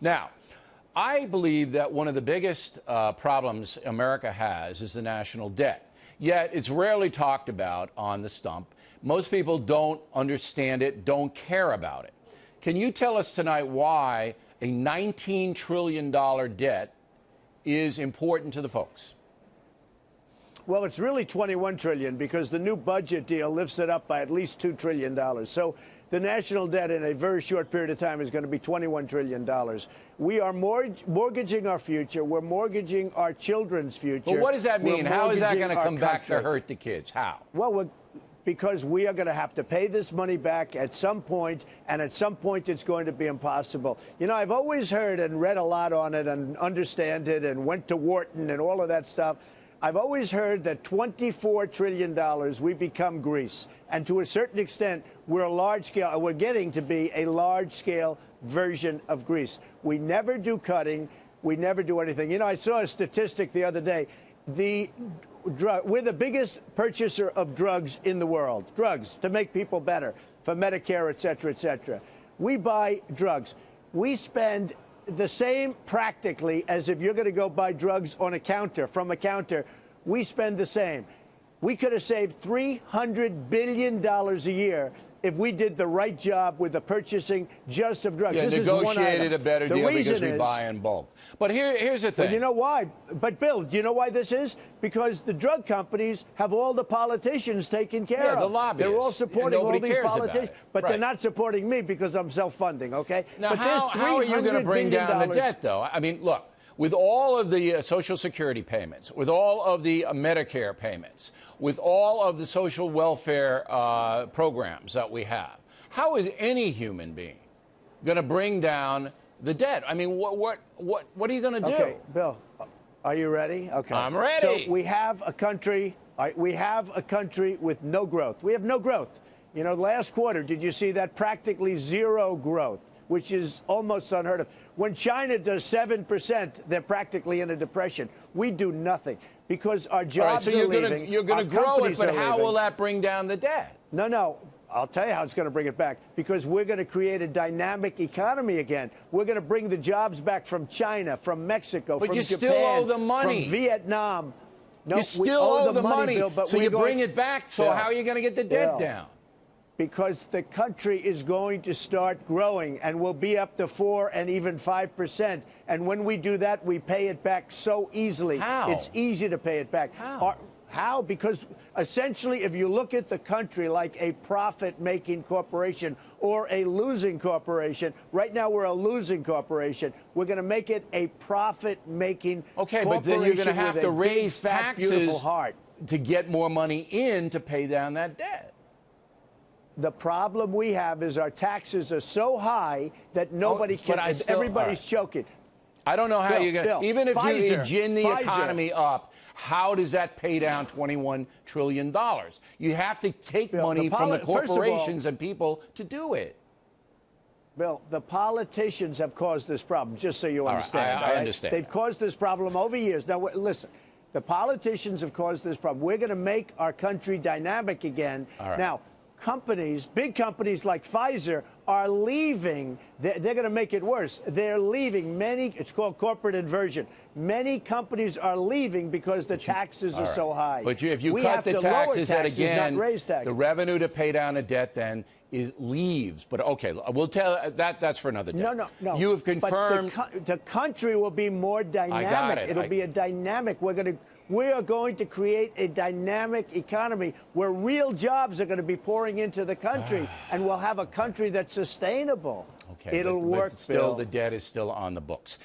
Now, I believe that one of the biggest problems America has is the national debt. Yet it's rarely talked about on the stump. Most people don't understand it, don't care about it. Can you tell us tonight why a $19 trillion debt is important to the folks? Well, it's really $21 trillion because the new budget deal lifts it up by at least $2 trillion. So the national debt in a very short period of time is going to be $21 trillion. We are mortgaging our future. We're mortgaging our children's future. But what does that mean? How is that going to come back to hurt the kids? How? Well, because we are going to have to pay this money back at some point, and at some point it's going to be impossible. You know, I've always heard and read a lot on it and understand it and went to Wharton and all of that stuff. I've always heard that $24 trillion we become Greece. And to a certain extent, we're getting to be a large-scale version of Greece. We never do cutting. We never do anything. You know, I saw a statistic the other day. We're the biggest purchaser of drugs in the world, drugs to make people better, for Medicare, et cetera, et cetera. We buy drugs. We spend the same practically as if you're going to go buy drugs on a counter, from a counter. We spend the same. We could have saved $300 billion a year if we did the right job with the purchasing just of drugs. Yeah, this negotiated a better deal because we is, buy in bulk. But here's the thing. Well, you know why? But, Bill, do you know why this is? Because the drug companies have all the politicians taken care of. Yeah, the lobbyists. They're all supporting all these politicians. But right. They're not supporting me because I'm self-funding, okay? Now, but how are you going to bring down the debt, though? I mean, look. With all of the Social Security payments, with all of the Medicare payments, with all of the social welfare programs that we have, how is any human being going to bring down the debt? I mean, what are you going to do? Okay, Bill, are you ready? Okay, I'm ready. So we have a country. We have a country with no growth. We have no growth. You know, last quarter, did you see that? Practically zero growth, which is almost unheard of. When China does 7%, they're practically in a depression. We do nothing because our jobs are leaving. So you're going to grow it, but how will that bring down the debt? No. I'll tell you how it's going to bring it back, because we're going to create a dynamic economy again. We're going to bring the jobs back from China, from Mexico, from Japan, still owe the money. From Vietnam. No, you still owe the money, Bill, but so you bring it back. So how are you going to get the debt down? Because the country is going to start growing and will be up to 4 and even 5%. And when we do that, we pay it back so easily. How? It's easy to pay it back. How? Because essentially, if you look at the country like a profit-making corporation or a losing corporation, right now we're a losing corporation. We're going to make it a profit-making corporation. Okay, but then you're going to have to raise taxes to get more money in to pay down that debt. The problem we have is our taxes are so high that nobody can. Everybody's choking. I don't know how you're going to. Even if you gin the Pfizer. Economy up, how does that pay down $21 trillion? You have to take money from the corporations and people to do it. Bill, the politicians have caused this problem, just so you understand. I understand. They've caused this problem over years. Now, listen, the politicians have caused this problem. We're going to make our country dynamic again. Now, companies, big companies like Pfizer, are leaving. They're going to make it worse. They're leaving. It's called corporate inversion. Many companies are leaving because the taxes are so high. But if you cut the taxes, and again, the revenue to pay down a debt then leaves. But okay, we'll tell that's for another day. No. You have confirmed. But the country will be more dynamic. I got it. It'll be a dynamic. We are going to create a dynamic economy where real jobs are going to be pouring into the country, and we'll have a country that's sustainable. Okay, It'll work, but still, Bill. the debt is still on the books.